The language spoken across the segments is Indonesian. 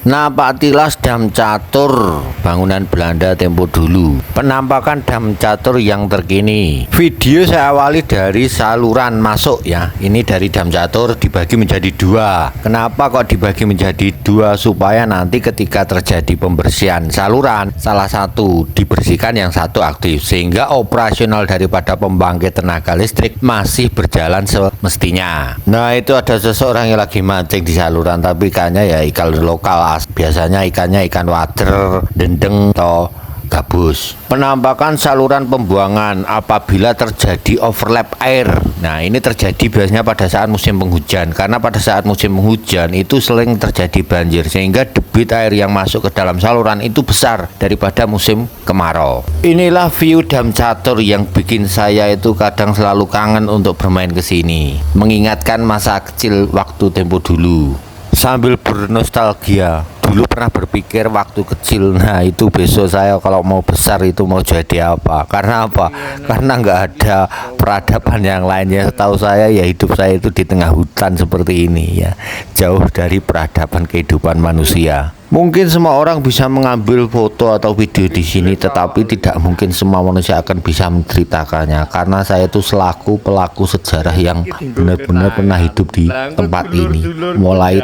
Napak tilas dam catur bangunan Belanda tempo dulu. Penampakan dam catur yang terkini. Video saya awali dari saluran masuk ya. Ini dari dam catur dibagi menjadi dua. Kenapa kok dibagi menjadi dua? Supaya nanti ketika terjadi pembersihan saluran, salah satu dibersihkan, yang satu aktif, sehingga operasional daripada pembangkit tenaga listrik masih berjalan semestinya. Nah, itu ada seseorang yang lagi mancing di saluran, tapi ikannya ya ikan lokal. Biasanya ikannya ikan wader, dendeng, atau gabus. Penampakan saluran pembuangan apabila terjadi overlap air. Nah, ini terjadi biasanya pada saat musim penghujan, karena pada saat musim penghujan itu sering terjadi banjir, sehingga debit air yang masuk ke dalam saluran itu besar daripada musim kemarau. Inilah view dam catur yang bikin saya itu kadang selalu kangen untuk bermain ke sini, mengingatkan masa kecil waktu tempo dulu. Sambil bernostalgia, dulu pernah berpikir waktu kecil, nah itu besok saya kalau mau besar itu mau jadi apa. Karena apa? Karena nggak ada peradaban yang lainnya. Setahu saya ya hidup saya itu di tengah hutan seperti ini ya, jauh dari peradaban kehidupan manusia. Mungkin semua orang bisa mengambil foto atau video di sini, tetapi tidak mungkin semua manusia akan bisa menceritakannya, karena saya itu selaku pelaku sejarah yang benar-benar pernah hidup di tempat ini mulai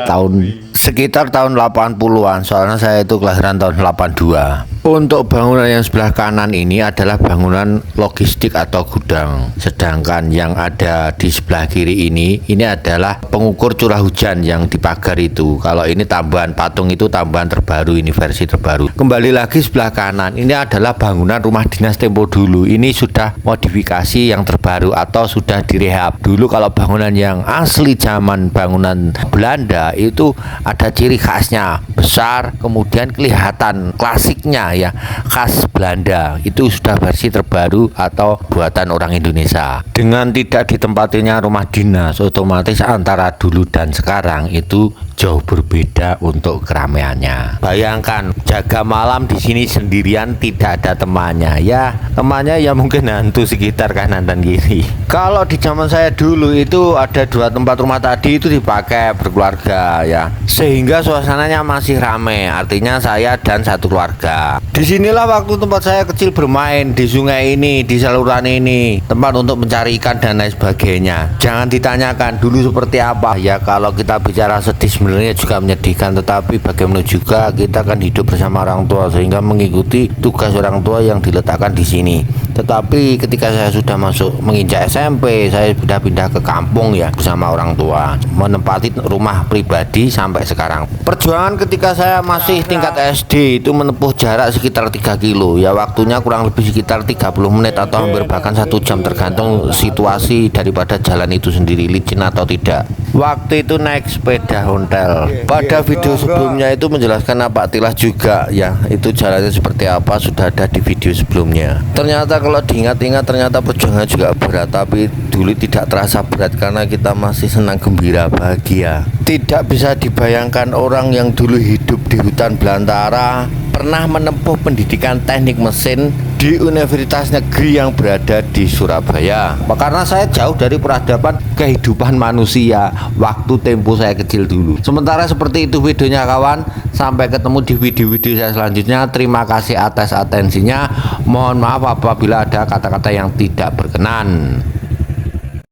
sekitar tahun 80-an, soalnya saya itu kelahiran tahun 82. Untuk bangunan yang sebelah kanan ini adalah bangunan logistik atau gudang, sedangkan yang ada di sebelah kiri ini adalah pengukur curah hujan yang di pagar itu. Kalau ini tambahan patung, itu tambahan terbaru, ini versi terbaru. Kembali lagi sebelah kanan, ini adalah bangunan rumah dinas tempo dulu. Ini sudah modifikasi yang terbaru atau sudah direhab. Dulu kalau bangunan yang asli zaman bangunan Belanda itu ada ciri khasnya, besar, kemudian kelihatan klasiknya ya, khas Belanda. Itu sudah versi terbaru atau buatan orang Indonesia. Dengan tidak ditempatinya rumah dinas, otomatis antara dulu dan sekarang itu jauh berbeda untuk keramaiannya. Bayangkan jaga malam di sini sendirian, tidak ada temannya. Ya, temannya ya mungkin hantu sekitar kanan dan kiri. Kalau di zaman saya dulu itu ada dua tempat rumah tadi itu dipakai berkeluarga ya, sehingga suasananya masih ramai. Artinya saya dan satu keluarga. Disinilah waktu tempat saya kecil bermain, di sungai ini, di saluran ini, tempat untuk mencari ikan dan lain sebagainya. Jangan ditanyakan dulu seperti apa ya, kalau kita bicara sedih sebenarnya juga menyedihkan, tetapi bagaimana juga kita kan hidup bersama orang tua, sehingga mengikuti tugas orang tua yang diletakkan di sini. Tetapi ketika saya sudah masuk menginjak SMP, saya sudah pindah ke kampung ya bersama orang tua, menempati rumah pribadi sampai sekarang. Perjuangan ketika saya masih tingkat SD itu menempuh jarak sekitar 3 kilo ya, waktunya kurang lebih sekitar 30 menit atau hampir bahkan 1 jam, tergantung situasi daripada jalan itu sendiri licin atau tidak. Waktu itu naik sepeda ontel. Pada video sebelumnya itu menjelaskan napak tilas juga ya, itu jalannya seperti apa sudah ada di video sebelumnya. Ternyata kalau diingat-ingat ternyata perjuangan juga berat, tapi dulu tidak terasa berat karena kita masih senang, gembira, bahagia. Tidak bisa dibayangkan orang yang dulu hidup di hutan belantara pernah menempuh pendidikan teknik mesin di universitas negeri yang berada di Surabaya. Karena saya jauh dari peradaban kehidupan manusia waktu tempo saya kecil dulu. Sementara seperti itu videonya kawan. Sampai ketemu di video-video saya selanjutnya. Terima kasih atas atensinya. Mohon maaf apabila ada kata-kata yang tidak berkenan.